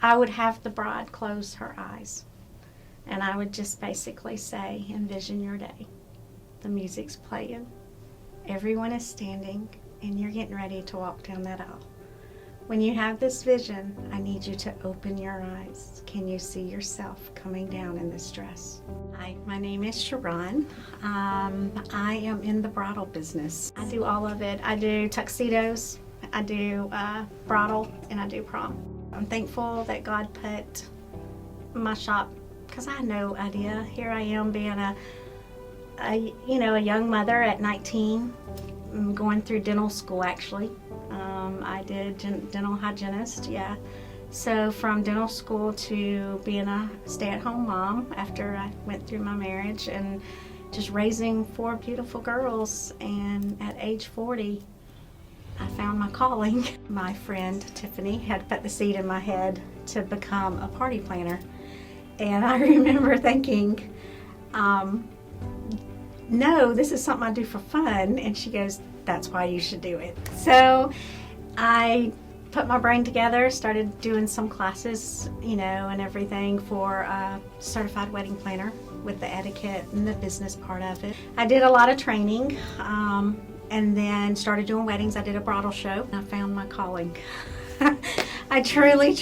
I would have the bride close her eyes, and I would just basically say, envision your day. The music's playing, everyone is standing, and you're getting ready to walk down that aisle. When you have this vision, I need you to open your eyes. Can you see yourself coming down in this dress? Hi, my name is Cheron. I am in the bridal business. I do all of it. I do tuxedos, I do bridal, and I do prom. I'm thankful that God put my shop, because I had no idea. Here I am being a young mother at 19, going through dental school actually. I did dental hygienist, yeah. So from dental school to being a stay-at-home mom after I went through my marriage, and just raising 4 beautiful girls, and at age 40, I found my calling. My friend Tiffany had put the seed in my head to become a party planner. And I remember thinking, no, this is something I do for fun. And she goes, that's why you should do it. So I put my brain together, started doing some classes, and everything for a certified wedding planner with the etiquette and the business part of it. I did a lot of training, and then started doing weddings. I did a bridal show. I found my calling. I truly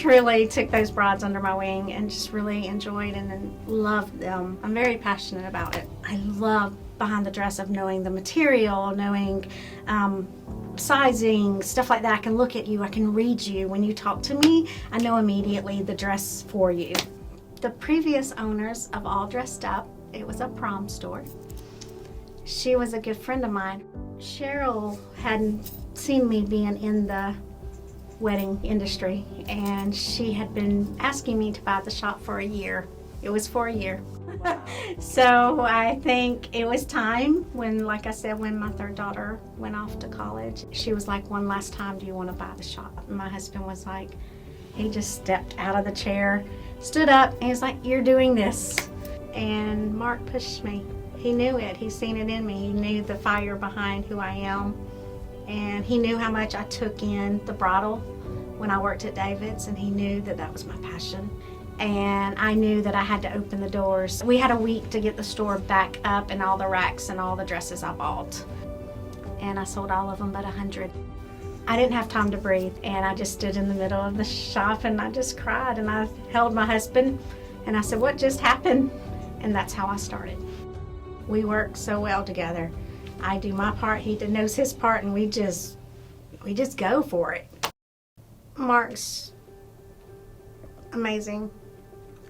took those brides under my wing and just really enjoyed and loved them. I'm very passionate about it. I love behind the dress of knowing the material, knowing sizing, stuff like that. I can look at you, I can read you. When you talk to me, I know immediately the dress for you. The previous owners of All Dressed Up, it was a prom store. She was a good friend of mine. Cheryl hadn't seen me being in the wedding industry, and she had been asking me to buy the shop for a year. It was for a year. Wow. So I think it was time when, like I said, when my 3rd daughter went off to college, she was like, one last time, do you want to buy the shop? And my husband was like, he just stepped out of the chair, stood up, and he's like, you're doing this. And Mark pushed me. He knew it. He's seen it in me. He knew the fire behind who I am. And he knew how much I took in the bridal when I worked at David's, and he knew that that was my passion. And I knew that I had to open the doors. We had a week to get the store back up and all the racks and all the dresses I bought. And I sold all of them but 100. I didn't have time to breathe, and I just stood in the middle of the shop and I just cried, and I held my husband and I said, what just happened? And that's how I started. We work so well together. I do my part, he knows his part, and we just go for it. Mark's amazing.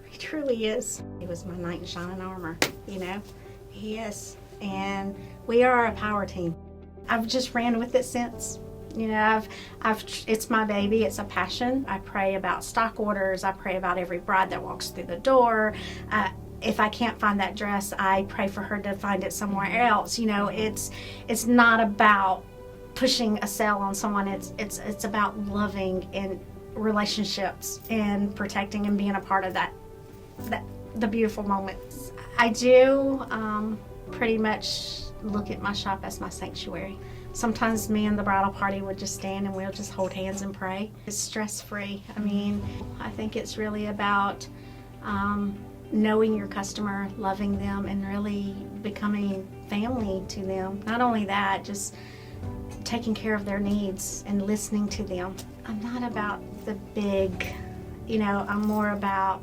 He truly is. He was my knight in shining armor, He is. And we are a power team. I've just ran with it since. It's my baby, it's a passion. I pray about stock orders, I pray about every bride that walks through the door. If I can't find that dress, I pray for her to find it somewhere else. It's not about pushing a sale on someone. It's about loving and relationships and protecting and being a part of the beautiful moments. I do pretty much look at my shop as my sanctuary. Sometimes me and the bridal party would just stand and we'll just hold hands and pray. It's stress-free. I think it's really about knowing your customer, loving them, and really becoming family to them. Not only that, just taking care of their needs and listening to them. I'm not about the big, I'm more about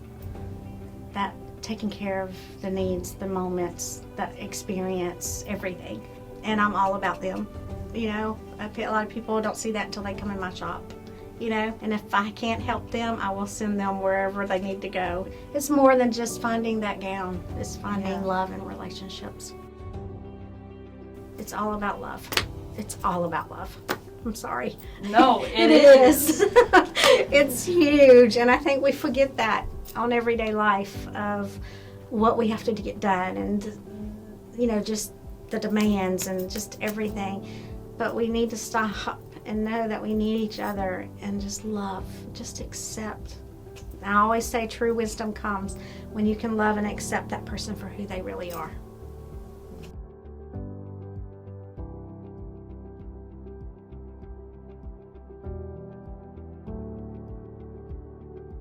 that, taking care of the needs, the moments, the experience, everything. And I'm all about them. A lot of people don't see that until they come in my shop. And if I can't help them, I will send them wherever they need to go. It's more than just finding that gown. It's finding love and relationships. It's all about love. It's all about love. I'm sorry. No, it is. It's huge, and I think we forget that on everyday life of what we have to get done, and just the demands and just everything. But we need to stop and know that we need each other and just love, just accept. I always say true wisdom comes when you can love and accept that person for who they really are.